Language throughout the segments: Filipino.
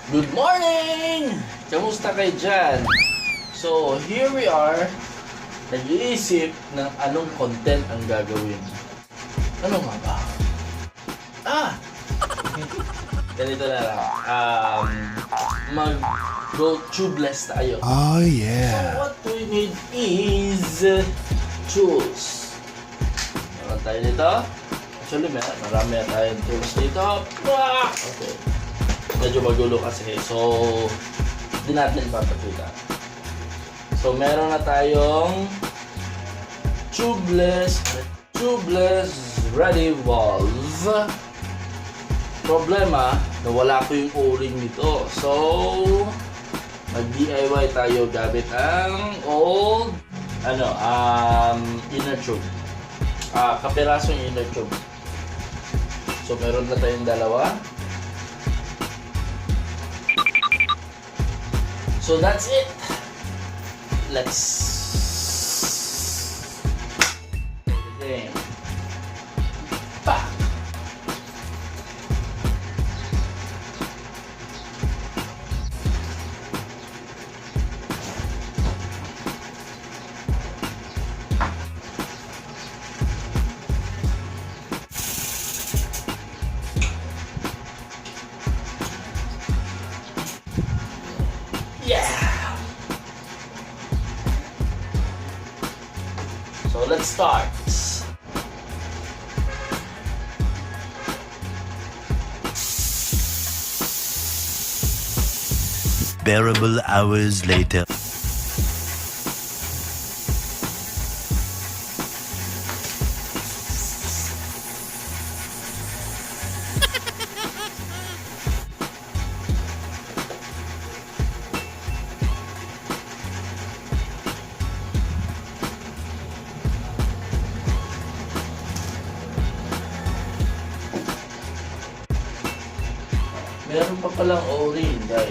Good morning! Kamusta kayo dyan? So, here we are. Nag-iisip ng anong content ang gagawin. Ano nga ba? Ganito na lang. Mag-go tubeless tayo. Oh yeah. So, what we need is tools. Meron tayo dito. Actually, marami tayong tools dito. Okay. Medyo magulo kasi. So, hindi natin papakita. So, meron na tayong tubeless ready valve. Problema, nawala ko yung o-ring nito. So, mag-DIY tayo gamit ang old inner tube. Kapirasong inner tube. So, meron na tayong dalawa. So that's it. Let's play the game. Pa! Yeah! So let's start. Bearable hours later. Meron pa palang o-ring, guys.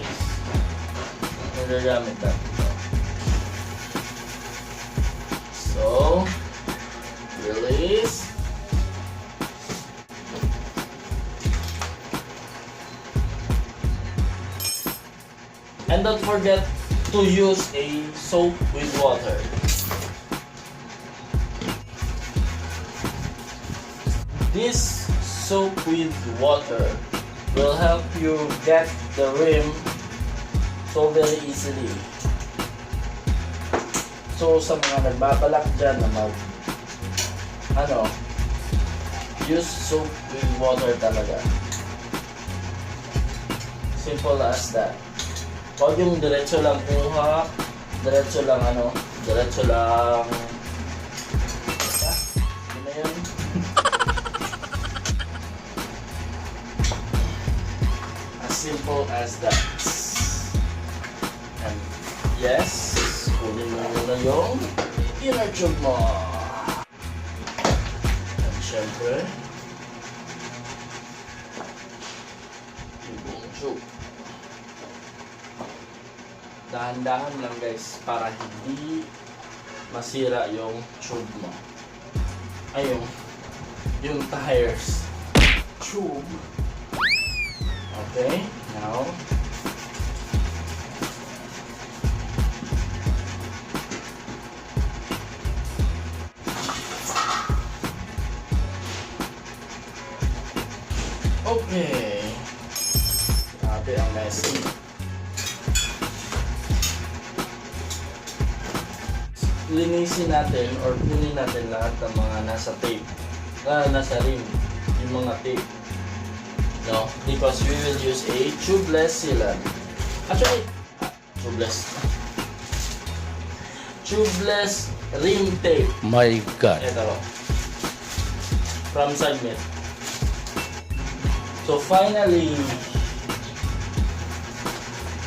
Nagagamit natin ito. So, release. And don't forget to use a soap with water. This soap with water will help you get the rim so very easily. So sa mga nagbabalak dyan na use soap with water talaga. Simple as that. Huwag yung diretso lang kuha, diretso lang yun na yun. Simple as that. And yes, kunin mo muna yung inner tube mo. At syempre, yung buong tube. Dahan-dahan lang guys para hindi masira yung tube mo. Ay, yung tires. Tube. Okay, now okay. Grabe ang messy. Linisin natin or kunin natin lahat ng mga nasa tape. Nasa rim, yung mga tape. No, because we will use a tubeless sealant. Actually, tubeless rim tape. My God. Ito, from Segment. So finally,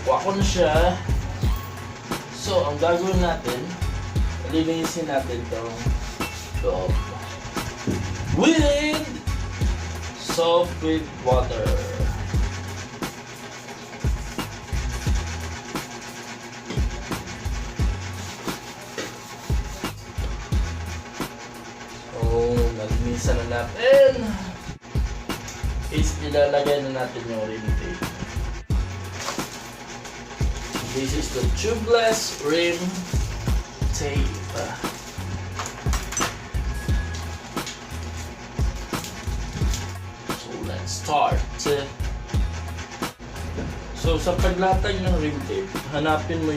kuha ko na siya. So ang gagawin natin, linisin natin itong loob with soap with water. So, nalinisan na natin. Is ilalagay na natin yung rim tape. This is the tubeless rim tape. So let's start. So sa paglatag ng rim tape, hanapin mo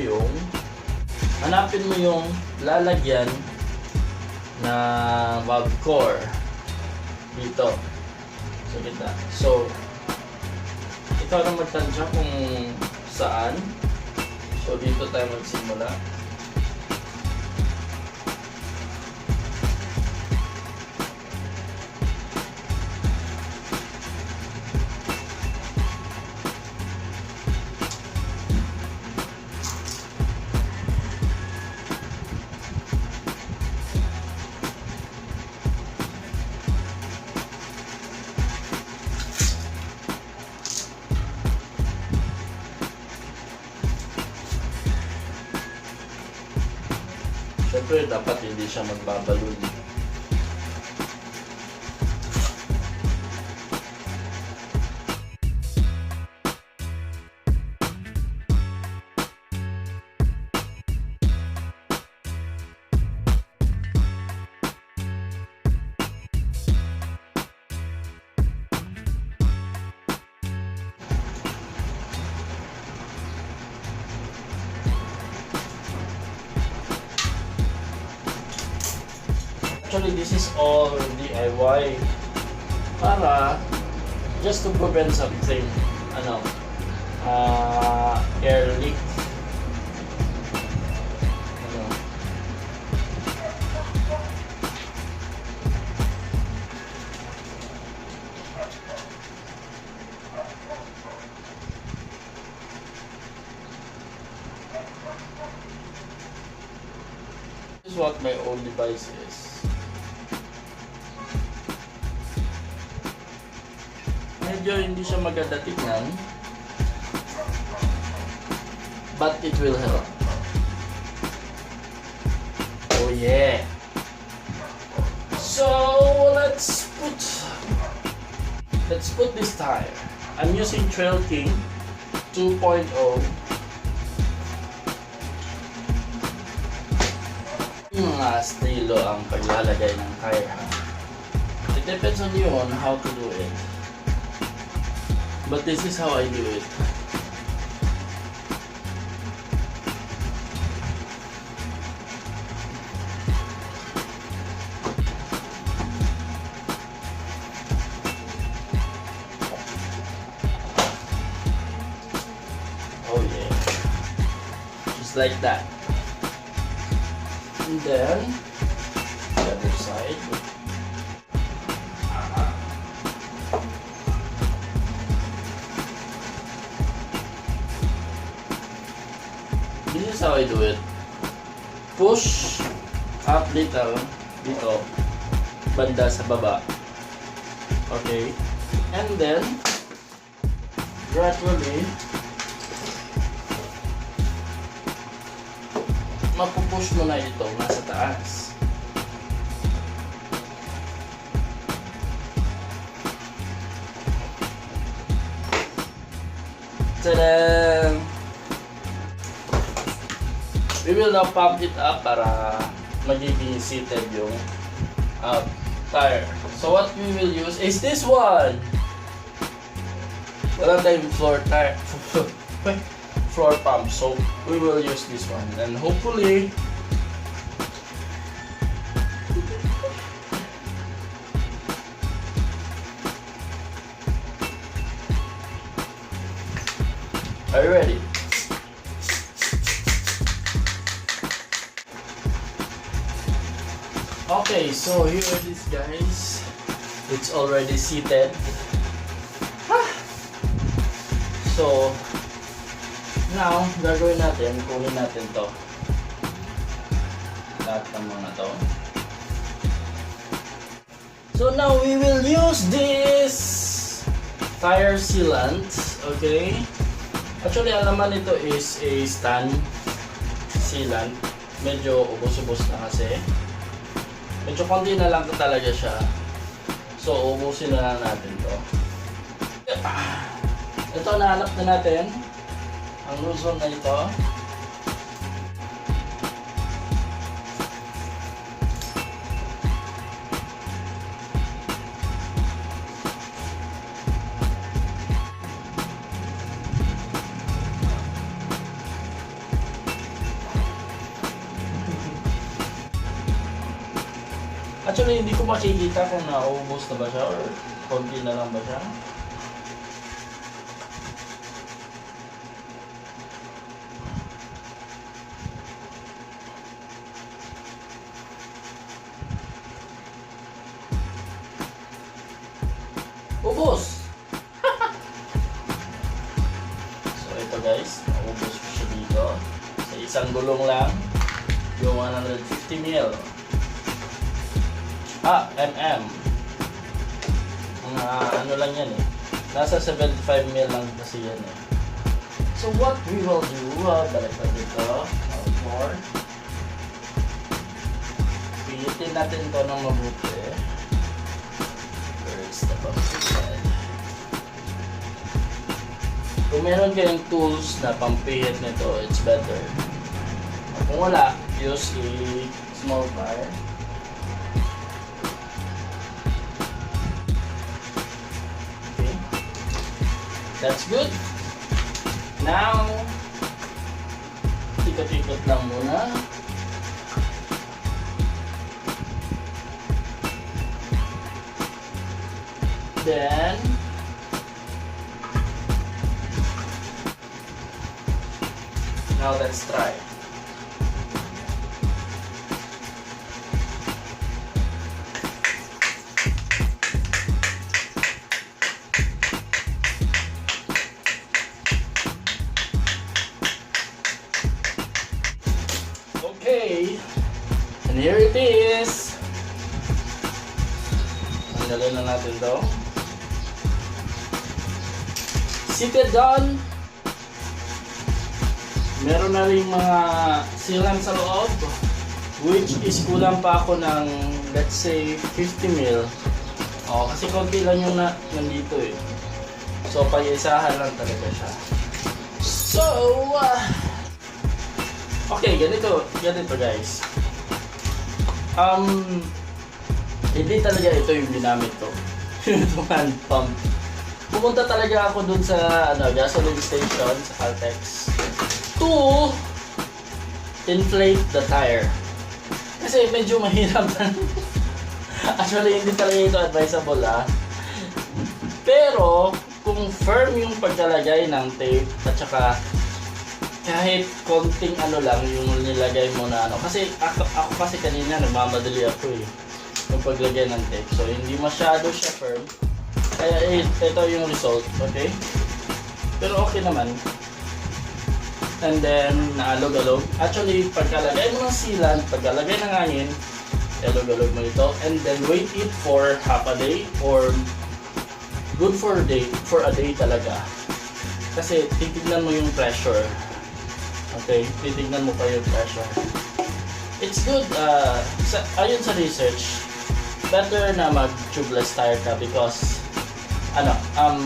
yung lalagyan na valve core dito sa gitna. So ikaw na magtansya kung saan. So dito tayo magsimula. Siyempre, dapat hindi siya magbabalon. Actually, this is all DIY para just to prevent something, air leak. This is what my old device is. Medyo hindi siya maganda tignan, but it will help. Oh yeah! So let's put this tire. I'm using Trail King 2.0. Mga estilo ang paglalagay ng tire. It depends on you on how to do it. But this is how I do it. Oh yeah. Just like that. And then the other side. This is how I do it. Push up dito, banda sa baba. Okay. And then, gradually, mapupush mo na ito nasa taas. Tada! We will now pump it up para magiging seated yung tire. So what we will use is this one. Wala tayong floor tire, floor pump. So we will use this one, and hopefully are you ready? Okay, so here it is, guys. It's already seated. So now, gagawin natin, kunin natin to. Lahat ng mga to. So now we will use this tire sealant, okay? Actually, ang laman nito is a stand sealant. Medyo ubos-ubos na kasi. Medyo konti na lang talaga siya. So, ubusin na lang natin to. Ito, nahanap na natin. ang nozzle na ito. Actually, hindi ko makikita kung naubos na ba siya or konti na lang ba siya. Ubos! So ito guys, naubos ko siya dito. Sa isang gulong lang, yung 150 ml. MM. Mga ano lang yan eh. Nasa 75 ml lang kasi yan eh. So what we will do, balik pa dito. More. Pihitin natin ito ng mabuti. First, the pumpkin head. Kung meron kayong tools na pampihit nito, it's better. Kung wala, use a small plier. That's good. Now, ikot-ikot lang muna. Then, now let's try. Okay, and here it is. Tanggalin na natin to. Seated down. Meron na rin mga sealant sa loob, which is kulang pa ako ng, let's say, 50 ml. Kasi konti lang yung nandito eh. So, pag-isahan lang talaga siya. So, okay, ganito guys. Hindi talaga ito yung ginamit ko. Yung hand pump. Pumunta talaga ako dun sa gasoline station sa Caltex to inflate the tire. Kasi medyo mahirap. Actually, hindi talaga ito advisable Pero, kung firm yung pagkalagay ng tape at saka kahit konting lang yung nilagay mo na kasi ako kasi kanina nagmamadali ako yung paglagay ng tape, so hindi masyado siya firm, kaya ito yung result. Okay, pero okay naman. And then naalog-alog. Actually, pagkalagay mo ng sealant, pagkalagay ng hangin, alog-alog mo ito, and then wait it for half a day or good for a day talaga, kasi titignan mo yung pressure. Okay, titignan mo pa yung pressure. It's good, ayon sa research, better na mag-tubeless tire ka because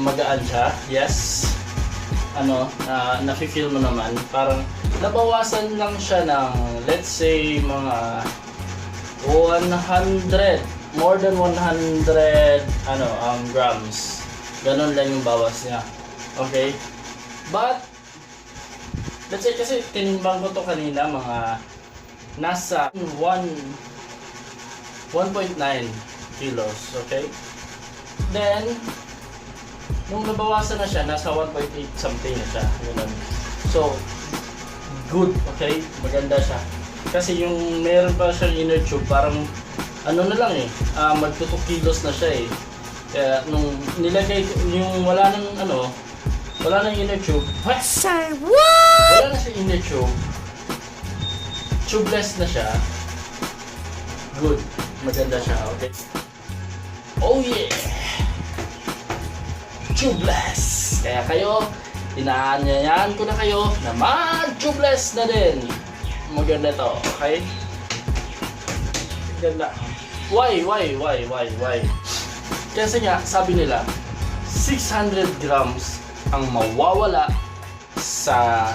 magaan siya. Yes, nafe-feel mo naman, parang nabawasan lang siya ng, let's say, mga 100, more than 100 grams. Ganon lang yung bawas niya. Okay, but let's say, kasi tinimbang ko to kanina, mga nasa 1.9 kilos. Okay, then nung nabawasan na siya, nasa 1.8 something na siya. Ganun. So good. Okay, maganda siya kasi yung meron pa siyang inner tube, parang na lang magto 2 kilos na siya kaya nung nilagay ko yung wala nang inner tube. What? Say what? Wala na siya inner tube. Tubeless na siya. Good. Maganda siya. Okay. Oh yeah! Tubeless! Kaya kayo, inaanyayahan ko na kayo na mag-tubeless na din. Maganda to. Okay? Ganda. Why? Kasi nga, sabi nila, 600 grams ang mawawala sa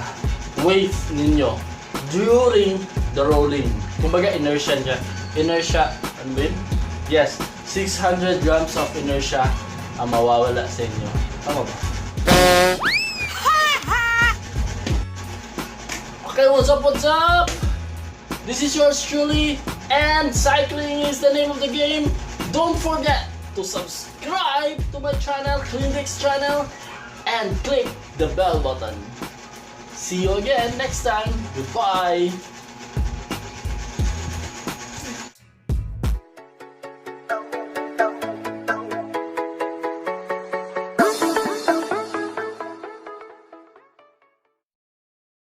wave ninyo during the rolling. Kumbaga inertia niya. Inertia, ano ba yun? Yes, 600 grams of inertia ang mawawala sa inyo. Tama ba? Okay, what's up, what's up? This is yours truly, and cycling is the name of the game. Don't forget to subscribe to my channel, Clindix channel, and click the bell button. See you again next time. Goodbye.